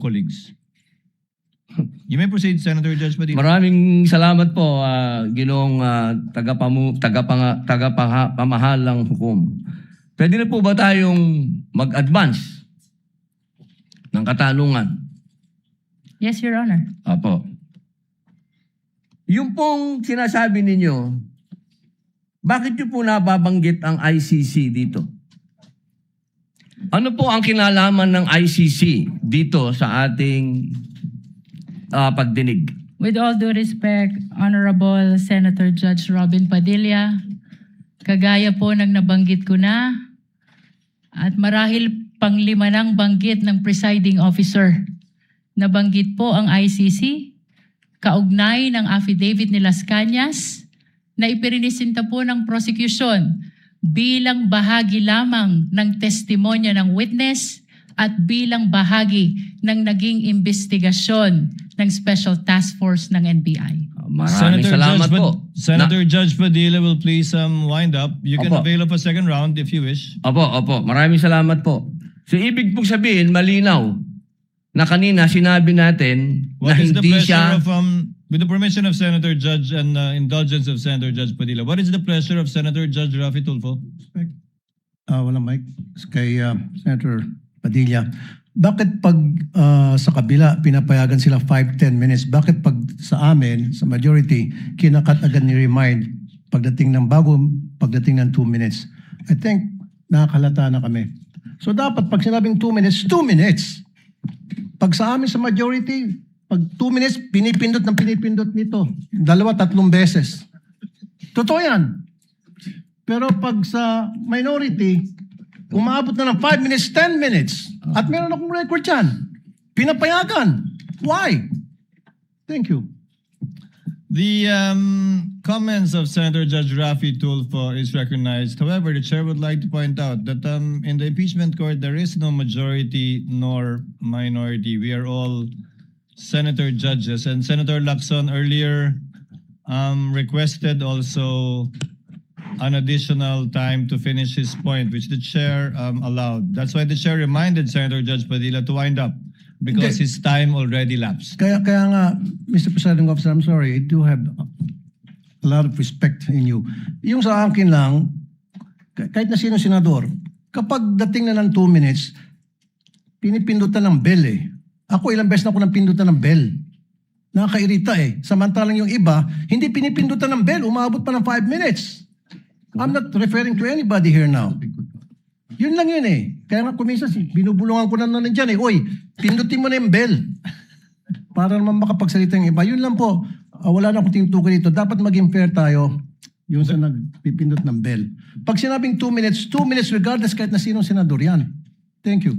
colleagues. You may proceed, Senator Judge Padilla. Maraming salamat po, Ginoong tagapamahalang hukom. Pwede na po ba tayong mag-advance ng katanungan? Yes, Your Honor. Apo. Yung pong sinasabi ninyo, bakit nyo po nababanggit ang ICC dito? Ano po ang kinalaman ng ICC dito sa ating pagdinig? With all due respect, Honorable Senator Judge Robin Padilla, kagaya po ng nabanggit ko na, at marahil panglima ng banggit ng presiding officer, nabanggit po ang ICC, kaugnay ng affidavit ni Las Cañas, na ipirinisinta po ng prosecution bilang bahagi lamang ng testimonya ng witness at bilang bahagi ng naging investigasyon ng Special Task Force ng NBI. Maraming salamat po. Senator Judge Padilla will please wind up. You can Opo. avail of a second round if you wish. Opo. Maraming salamat po. So, ibig pong sabihin, malinaw na kanina sinabi natin na What is the hindi pleasure siya... of, with the permission of Senator Judge and indulgence of Senator Judge Padilla, what is the pleasure of Senator Judge Rafi Tulfo? Walang mic. Kay Senator Padilla. Bakit pag sa kabila pinapayagan sila 5-10 minutes? Bakit pag sa amin, sa majority, kinakat agad ni remind pagdating ng 2 minutes? I think nakakalata na kami. So dapat pag sinabing 2 minutes, 2 minutes. Pag sa amin sa majority, pag 2 minutes, pinipindot nito. 2-3 beses. Totoo yan. Pero pag sa minority, umaabot na ng 5 minutes, 10 minutes. At meron akong record yan. Pinapayagan. Why? Thank you. The comments of Senator Judge Rafi Tulfo is recognized. However, the chair would like to point out that in the impeachment court, there is no majority nor minority. We are all senator judges. And Senator Lacson earlier requested also an additional time to finish his point, which the chair allowed. That's why the chair reminded Senator Judge Padilla to wind up because his time already lapsed. Kaya nga, Mr. Presiding Officer, I'm sorry, I do have a lot of respect in you. Yung sa akin lang, kahit na sino senador, kapag dating na ng 2 minutes, pinipindutan ng bell eh. Ako ilang beses na ako nang pindutan ng bell. Nakakairita eh. Samantalang yung iba, hindi pinipindutan ng bell, umabot pa ng 5 minutes. I'm not referring to anybody here now. Yun lang yun eh. Kaya nga kumisas, binubulungan ko na nandiyan eh. Uy, pindutin mo na yung bell. Para naman makapagsalita yung iba. Yun lang po. Wala na akong tinutukoy dito. Dapat maging fair tayo yung sa nagpipindot ng bell. Pag sinabing 2 minutes regardless kahit na sinong senador yan. Thank you.